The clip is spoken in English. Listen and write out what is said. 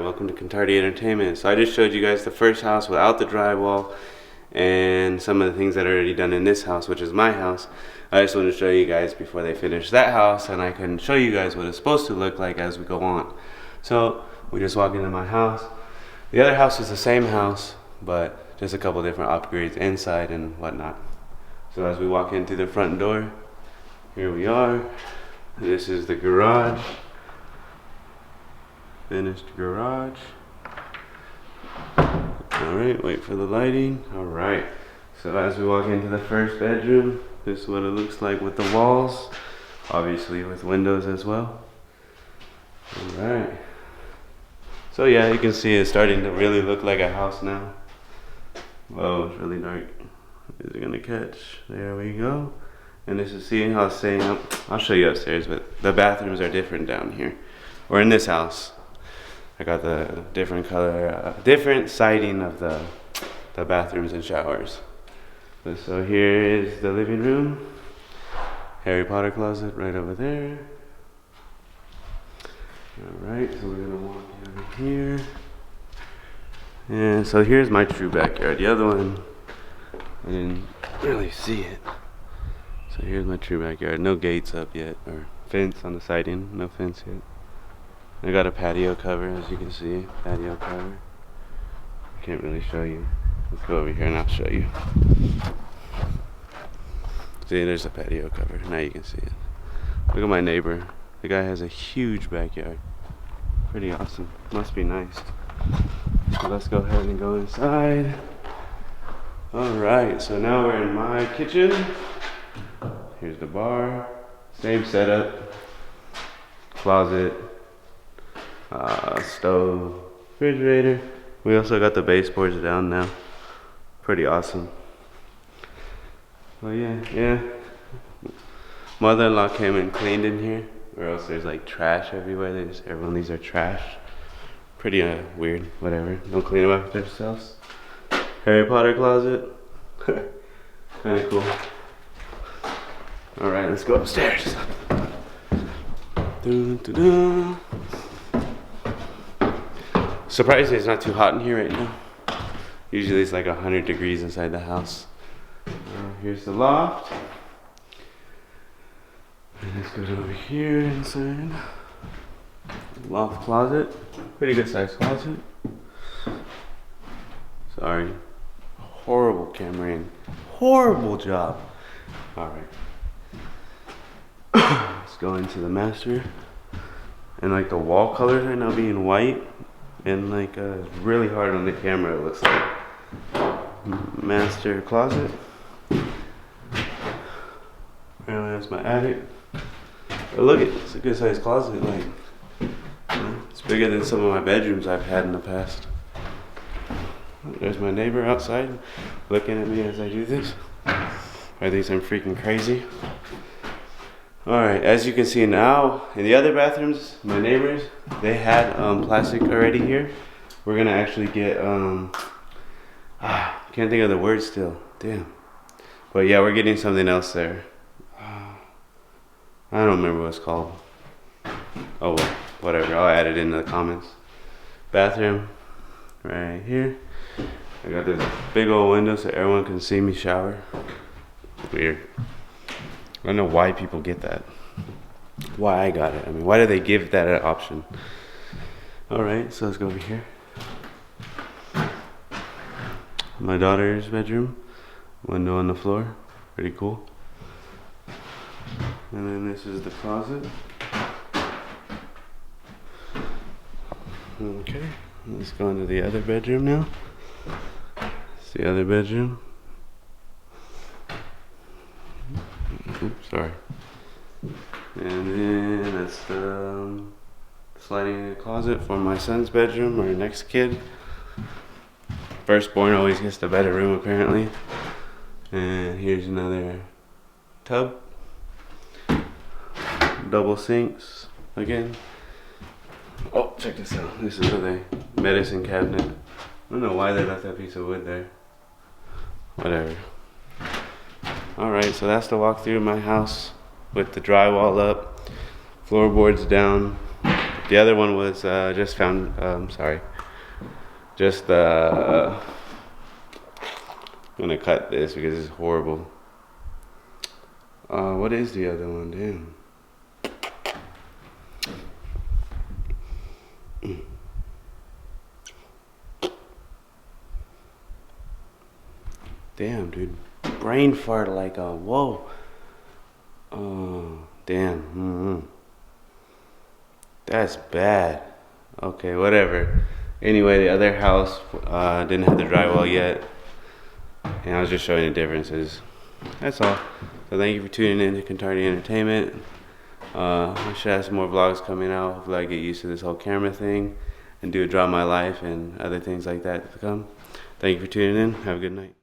welcome to Contardi Entertainment. So I just showed you guys the first house without the drywall and some of the things that are already done in this house, which is my house. I just want to show you guys before they finish that house, and I can show you guys what it's supposed to look like as we go on. So we just walk into my house. The other house is the same house, but just a couple different upgrades inside and whatnot. So as we walk into the front door, here we are. This is the garage. Finished garage. Alright, wait for the lighting. Alright, so as we walk into the first bedroom, this is what it looks like with the walls. Obviously with windows as well. Alright. So yeah, you can see it's starting to really look like a house now. Whoa, it's really dark. Is it gonna catch? There we go. And this is seeing how it's staying up. I'll show you upstairs, but the bathrooms are different down here. Or in this house. I got the different color, different siding of the bathrooms and showers. So here is the living room. Harry Potter closet right over there. Alright, so we're gonna walk over here. And so here's my true backyard. The other one, I didn't really see it. So here's my true backyard. No gates up yet, or fence on the siding. No fence yet. I got a patio cover, as you can see. Patio cover. I can't really show you. Let's go over here and I'll show you. See, there's a patio cover. Now you can see it. Look at my neighbor. The guy has a huge backyard. Pretty awesome. Must be nice. So let's go ahead and go inside. Alright, so now we're in my kitchen. Here's the bar. Same setup. Closet. Stove, refrigerator. We also got the baseboards down now. Pretty awesome. Well, yeah. Mother-in-law came and cleaned in here, or else there's like trash everywhere. Everyone leaves their trash. Pretty weird. Whatever. Don't clean them after themselves. Harry Potter closet. Kind of cool. All right, let's go upstairs. Dun, dun, dun. Surprisingly, it's not too hot in here right now. Usually it's like 100 degrees inside the house. Here's the loft. And let's go over here inside. Loft closet. Pretty good sized closet. Sorry. Horrible cameraing. Horrible job. Alright. Let's go into the master. And like the wall colors right now being white. And like really hard on the camera, it looks like. Master closet. Apparently that's my attic. But look, it's a good sized closet. Like, it's bigger than some of my bedrooms I've had in the past. There's my neighbor outside looking at me as I do this. I think I'm freaking crazy. Alright, as you can see now, in the other bathrooms, my neighbors, they had plastic already here. We're gonna actually get, can't think of the word still, damn. But yeah, we're getting something else there. I don't remember what it's called. Oh well, whatever, I'll add it in the comments. Bathroom, right here. I got this big old window so everyone can see me shower. Weird. I don't know why people get that. Why I got it. I mean, why do they give that an option? Alright, so let's go over here. My daughter's bedroom. Window on the floor. Pretty cool. And then this is the closet. Okay, let's go into the other bedroom now. It's the other bedroom. Oops, sorry. And then that's the sliding closet for my son's bedroom, our next kid. Firstborn always gets the better room apparently. And here's another tub. Double sinks again. Oh, check this out. This is a medicine cabinet. I don't know why they left that piece of wood there. Whatever. Alright, so that's the walkthrough of my house with the drywall up, floorboards down, The other one was just found. Sorry, just I'm gonna cut this because it's horrible. What is the other one? Damn. Damn, dude. Brain fart like a whoa. Damn. That's bad. Okay, whatever. Anyway, the other house didn't have the drywall yet. And I was just showing the differences. That's all. So thank you for tuning in to Contardi Entertainment. I should have some more vlogs coming out. Hopefully I get used to this whole camera thing and do a Draw My Life and other things like that to come. Thank you for tuning in. Have a good night.